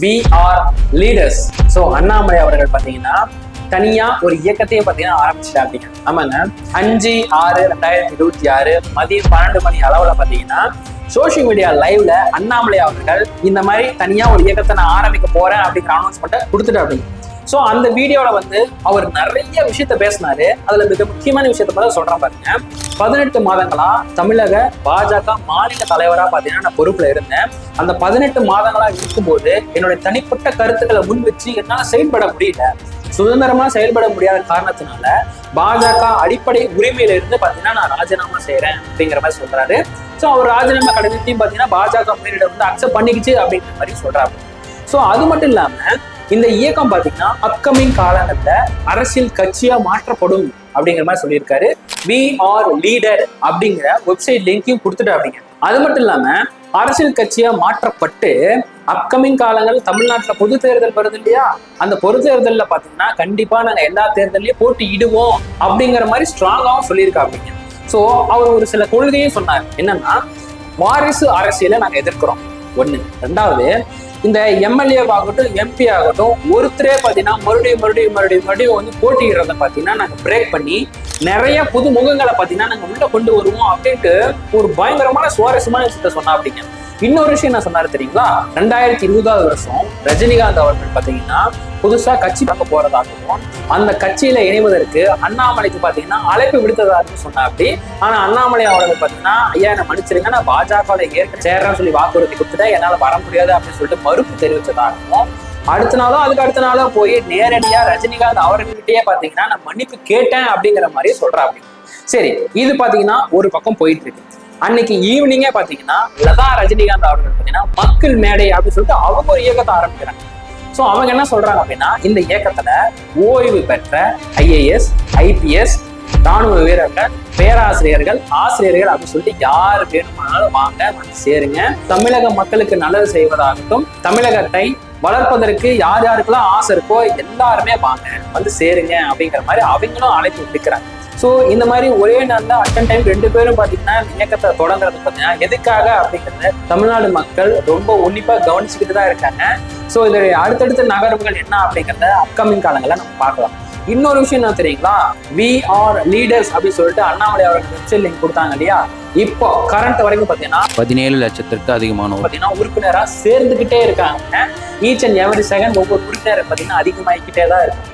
We are leaders. So Annamalai அவர்கள் பார்த்தீங்கன்னா தனியா ஒரு இயக்கத்தையே பார்த்தீங்கன்னா ஆரம்பிச்சிட்டாங்க. ஆமாங்க, 5/6/2026 மதியம் 12 மணி அளவுல பார்த்தீங்கன்னா சோசியல் மீடியா லைவ்ல அண்ணாமலை அவர்கள் இந்த மாதிரி தனியா ஒரு இயக்கத்தை நான் ஆரம்பிக்க போறேன் அப்படிங்கிற அனௌன்ஸ்மெண்ட்டை கொடுத்துட்டு அப்படிங்க. ஸோ அந்த வீடியோல வந்து அவர் நிறைய விஷயத்த பேசினாரு. அதுல மிக முக்கியமான விஷயத்த மட்டும் சொல்றேன் பாருங்க. 18 மாதங்களா தமிழக பாஜக மாநில தலைவரா பாத்தீங்கன்னா நான் பொறுப்புல இருந்தேன். அந்த 18 மாதங்களா இருக்கும்போது என்னுடைய தனிப்பட்ட கருத்துக்களை முன் வச்சு என்னால செயல்பட முடியல. சுதந்திரமா செயல்பட முடியாத காரணத்தினால பாஜக அடிப்படை உரிமையில இருந்து பாத்தீங்கன்னா நான் ராஜினாமா செய்யறேன் அப்படிங்கிற மாதிரி சொல்றாரு. ஸோ அவர் ராஜினாமா கடிதத்தையும் பாத்தீங்கன்னா பாஜக முன்னிடம் வந்து அக்செப்ட் பண்ணிக்கிச்சு அப்படிங்கிற மாதிரி சொல்றாரு. ஸோ அது மட்டும் இல்லாம இந்த இயக்கம் பாத்தீங்கன்னா அப்கமிங் காலங்கள்ல அரசியல் கட்சியா மாற்றப்படும் அப்படிங்கிற மாதிரி சொல்லியிருக்காரு. We are leader அப்படிங்கிற வெப்சைட் லிங்கையும் கொடுத்துட்டு அப்படிங்க. அது மட்டும் இல்லாம அரசியல் கட்சியா மாற்றப்பட்டு அப்கமிங் காலங்கள் தமிழ்நாட்டுல பொது தேர்தல் வருது இல்லையா, அந்த பொது தேர்தலில் பாத்தீங்கன்னா கண்டிப்பா நாங்க எல்லா தேர்தலையும் போட்டியிடுவோம் அப்படிங்கிற மாதிரி ஸ்ட்ராங்காகவும் சொல்லியிருக்காங்க. ஸோ அவர் ஒரு சில கொள்கையும் சொன்னார். என்னன்னா, வாரிசு அரசியலை நாங்க எதிர்க்கிறோம் ஒண்ணு. ரெண்டாவது, இந்த எம்எல்ஏ ஆகட்டும் எம்பி ஆகட்டும் ஒருத்தரே பார்த்தீங்கன்னா மறுபடியும் வந்து போட்டியிடுறத பார்த்தீங்கன்னா நாங்கள் பிரேக் பண்ணி நிறைய புது முகங்களை பார்த்தீங்கன்னா நாங்கள் உள்ள கொண்டு வருவோம் அப்படின்ட்டு ஒரு பயங்கரமான சுவாரஸ்யமான விஷயத்த சொன்னா அப்படிங்க. இன்னொரு விஷயம் என்ன சொன்னாரு தெரியுங்களா? 2020 வருஷம் ரஜினிகாந்த் அவர்கள் பார்த்தீங்கன்னா புதுசா கட்சி பார்க்க போறதாகவும் அந்த கட்சியில இணைவதற்கு அண்ணாமலைக்கு பார்த்தீங்கன்னா அழைப்பு விடுத்ததாகவும் சொன்னா அப்படி. ஆனா அண்ணாமலை அவர்கள் பார்த்தீங்கன்னா ஐயா என்ன மன்னிச்சிருங்க, நான் பாஜக ஏற்க சேர்றேன்னு சொல்லி வாக்குறுதி கொடுத்துட்டேன், என்னால வர முடியாது அப்படின்னு சொல்லிட்டு மறுப்பு தெரிவித்ததாகவும், அடுத்த நாளோ போய் நேரடியா ரஜினிகாந்த் அவர்கள்கிட்டயே பாத்தீங்கன்னா நான் மன்னிப்பு கேட்டேன் அப்படிங்கிற மாதிரி சொல்றா அப்படி. சரி, இது பாத்தீங்கன்னா ஒரு பக்கம் போயிட்டு இருக்கு. அன்னைக்கு ஈவினிங்கே பாத்தீங்கன்னா லதா ரஜினிகாந்த் அவர்கள் பாத்தீங்கன்னா மக்கள் மேடை அப்படின்னு சொல்லிட்டு அவங்க ஒரு இயக்கத்தை ஆரம்பிக்கிறாங்க. ஸோ அவங்க என்ன சொல்றாங்க அப்படின்னா, இந்த இயக்கத்துல ஓய்வு பெற்ற IAS IPS ராணுவ வீரர்கள், பேராசிரியர்கள், ஆசிரியர்கள் அப்படின்னு சொல்லிட்டு யாரு வேணுமானாலும் வாங்க வந்து சேருங்க. தமிழக மக்களுக்கு நல்லது செய்வதாகட்டும், தமிழகத்தை வளர்ப்பதற்கு யார் யாருக்கெல்லாம் ஆசை இருக்கோ எல்லாருமே வாங்க வந்து சேருங்க அப்படிங்கிற மாதிரி அவங்களும் அழைப்பு விடுக்கிறாங்க. ஸோ இந்த மாதிரி ஒரே நாளில் அட்டன் டைம் 2 பேரும் பார்த்தீங்கன்னா இயக்கத்தை தொடங்குறது பார்த்தீங்கன்னா எதுக்காக அப்படிங்கிறத தமிழ்நாடு மக்கள் ரொம்ப உன்னிப்பாக கவனிச்சுக்கிட்டு தான் இருக்காங்க. ஸோ இதோடைய அடுத்தடுத்த நகர்வுகள் என்ன அப்படிங்கிறத அப்கமிங் காலங்களில் நம்ம பார்க்கலாம். இன்னொரு விஷயம் என்ன தெரியுங்களா? We are leaders அப்படின்னு சொல்லிட்டு அண்ணாமலை அவர்கள் வெப்சைட் லிங்க் கொடுத்தாங்க இல்லையா, இப்போ கரண்ட் வரைக்கும் பார்த்தீங்கன்னா 17 லட்சத்திற்கு அதிகமான பார்த்தீங்கன்னா உறுப்பினராக சேர்ந்துக்கிட்டே இருக்காங்க. ஈச் அண்ட் எவரி செகண்ட் ஒவ்வொரு உறுப்பினர் பார்த்தீங்கன்னா அதிகமாகிக்கிட்டே தான் இருக்கு.